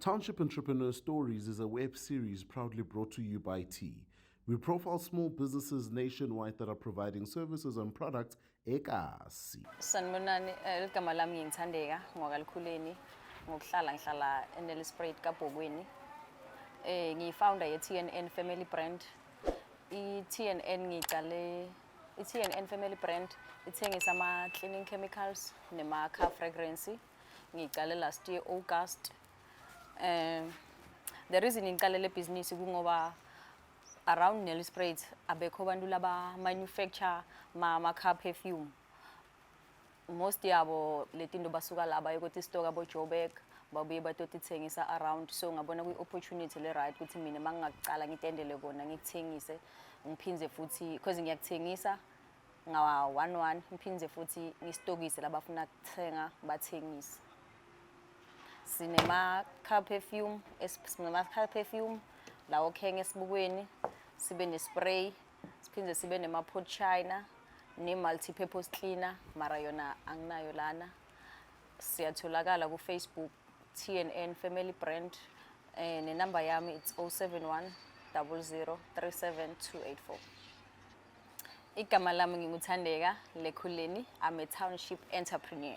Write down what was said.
Township Entrepreneurs Stories is a web series proudly brought to you by T. We profile small businesses nationwide that are providing services and products ekasi. Sanibonani, igama lami ngithandeka ngokaLukhuleni ngihlala eNelspruit kaBhokweni. Ngiyifounder ye-TNN Family Brand. I-TNN Family Brand ithengisa ama-cleaning chemicals nema-car fragrance. Ngiqale last year August. The reason ngiqale le business kungoba around Nelspruit abekho abantu laba manufacture ma-car perfume. Most yabo letinto basuka laba yokuthi stock abo Joburg babuye batotithengisa around, so ngabona kwi-opportunity le right ukuthi mina mangaqala ngitendele kona ngikuthengise ngiphinze futhi because ngiyakuthengisa ngawa 11 ngiphinze futhi ngistokise labafuna ukuthenga bathengise. Sinema-car perfume lawo khenge esibukweni, sibe ne-spray, siphinde sibe nema-pot china ne-multi-purpose cleaner mara yona anginayo lana. Siyatholakala ku-Facebook TNN Family Brand, nenamba yami it's 071 00 37284. Igama lami nginguthandeka Lukhuleni, I'm a Township Entrepreneur.